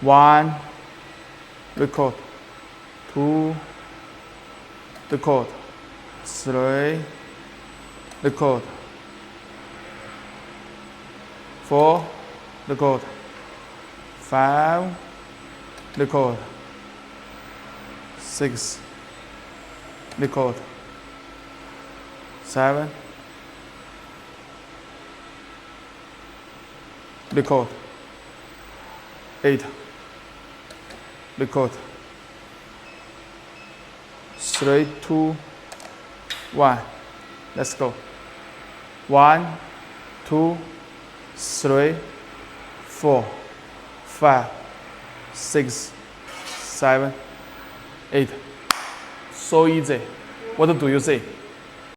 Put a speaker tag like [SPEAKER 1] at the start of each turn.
[SPEAKER 1] 1, record. 2, record. 3, record. 4, record. 5, record. 6, record. 7, record. 8, record. 3, 2, 1. Let's go. 1, 2, 3, 4, 5, 6, 7, 8. So easy. What do you say?